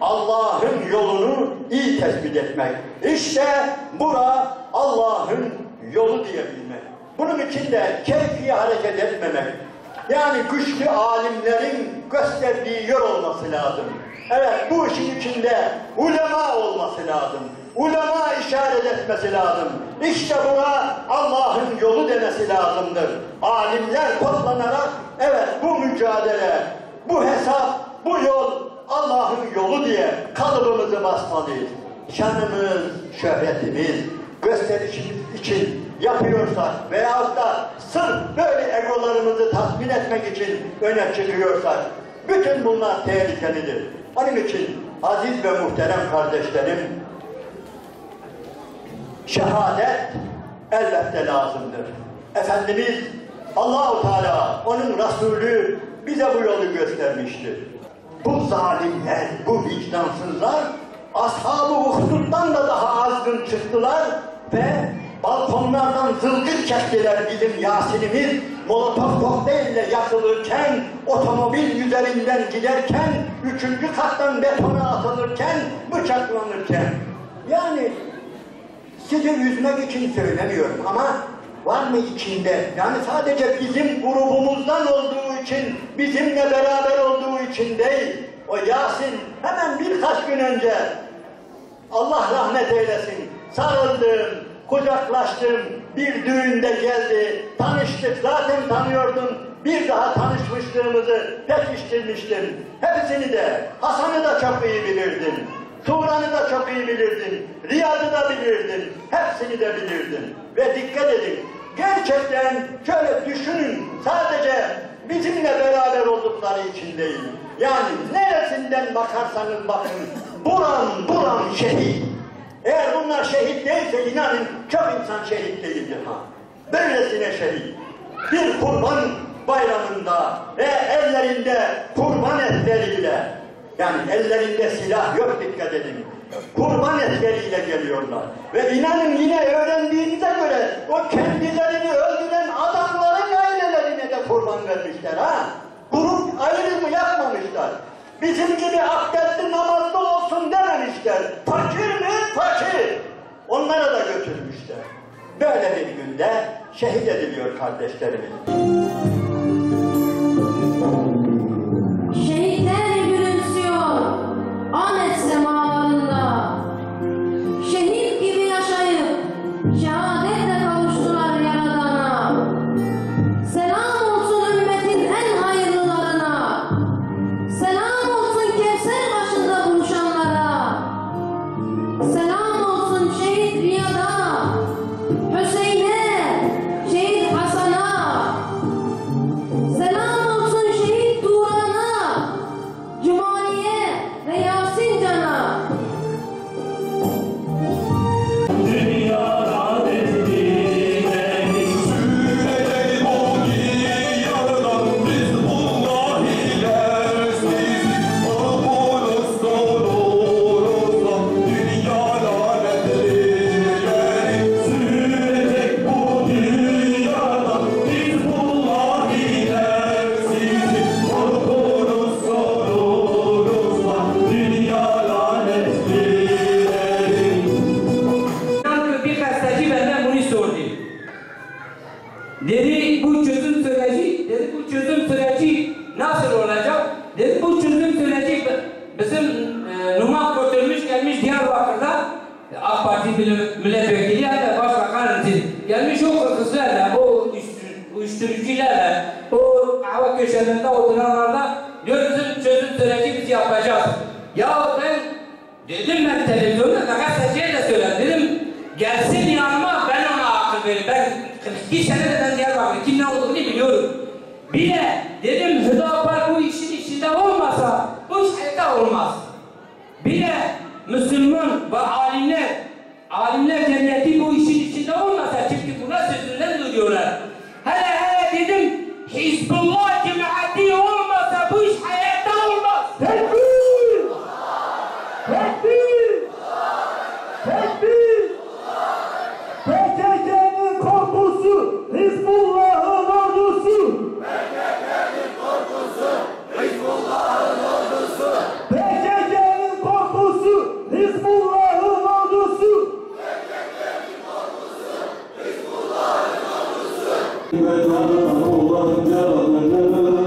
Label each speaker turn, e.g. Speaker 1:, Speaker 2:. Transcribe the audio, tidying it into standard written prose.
Speaker 1: Allah'ın yolunu iyi tespit etmek. İşte bura Allah'ın yolu diyebilmek. Bunun için de keyfi hareket etmemek. Yani güçlü alimlerin gösterdiği yol olması lazım. Evet, bu işin içinde ulema olması lazım. Ulema işaret etmesi lazım. İşte buna Allah'ın yolu demesi lazımdır. Alimler toplanarak evet bu mücadele, bu hesap, bu yol Allah'ın yolu diye kalıbımızı basmalıyız. Şanımız, şöhretimiz, gösterişimiz için yapıyorsak veyahut da sırf böyle egolarımızı tatmin etmek için öne çıkıyorsak bütün bunlar tehlikelidir. Onun için aziz ve muhterem kardeşlerim, şehadet elbette lazımdır. Efendimiz Allah-u Teala, onun Resulü bize bu yolu göstermiştir. Bu zalimler, bu vicdansızlar ashab-ı uhduddan da daha azgın çıktılar ve balkonlardan zılgıt çektiler bizim Yasin'imiz. Molotof kokteylle yakılırken, otomobil üzerinden giderken, 3. kattan betona atılırken, bıçaklanırken. Yani sizi üzmek için söylemiyorum ama var mı içinde? Yani sadece bizim grubumuzdan olduğu için, bizimle beraber olduğu için değil. O Yasin hemen birkaç gün önce, Allah rahmet eylesin, sarıldım, kucaklaştım, bir düğünde geldi, tanıştık, zaten tanıyordum, bir daha tanışmışlığımızı pekiştirmiştim. Hepsini de, Hasan'ı da çok iyi bilirdim, Turan'ı da çok iyi bilirdim, Riyad'ı da bilirdim, hepsini de bilirdim. Ve dikkat edin, gerçekten şöyle düşünün, sadece bizimle beraber oldukları için değil. Yani neresinden bakarsanız bakın, buram şehit. Eğer bunlar şehit değilse inanın çok insan şehit değildir ha. Böylesine şehit. Bir kurban bayramında ve ellerinde kurban etleriyle, yani ellerinde silah yok, dikkat edin. Kurban etleriyle geliyorlar. Ve inanın yine öğrendiğimize göre o kendilerini öldüren adamların ailelerine de kurban vermişler ha. Grup ayrımı yapmamışlar. Bizim gibi abdestli namazlı olsun dememişler. Fakir mi? Fakir. Onlara da götürmüşler. Böyle bir günde şehit ediliyor kardeşlerimiz.
Speaker 2: Şehitler gülümsüyor Ahmet semalarında. Şehit gibi yaşayıp şehadetle kavuştular Yaradan'a. Selam olsun ümmetin en hayırlılarına. Selam olsun Kevser başında buluşanlara. Selam olsun şehit Riyad'a, Hüseyin'e, şehit Hasan'a. Selam olsun şehit Turan'a, Cumali'ye ve Yasin Can'a.
Speaker 3: Dedi bu çözüm süreci nasıl olacak? Dedi bu çözüm süreci bizim Numan Kurtulmuş gelmiş Diyarbakır'da AK Parti milletvekili hatta başbakan için gelmiş o kızlarla, o uyuşturucularla, o hava köşelerinde oturanlarla diyor bizim çözüm süreci biz yapacağız. Ya ben dedim, ben televizyonda gazeteciye de söyledim, dedim gelsin yanıma ben ona akıl veririm. Ben 42 senedir ben Diyarbakır'da kim ne olduğunu biliyorum. Bir de dedim Hüdapar bu işin içinde olmasa bu iş hayatta olmaz. Bir de Müslüman ve alimler cemiyeti bu işin içinde olmasa, çünkü buna sözünden duyuyorlar. Hele dedim Hizbullah cemaati olmasa bu iş hayatta olmaz.
Speaker 4: Tekbir! Tekbir! Tekbir! PKK'nın korkusu, Hizbullah'ın ordusu. PKK'nın korkusu, Hizbullah'ın ordusu. PKK'nın korkusu, Hizbullah'ın ordusu. PKK'nın korkusu, Hizbullah'ın ordusu. Ve canım olan canım.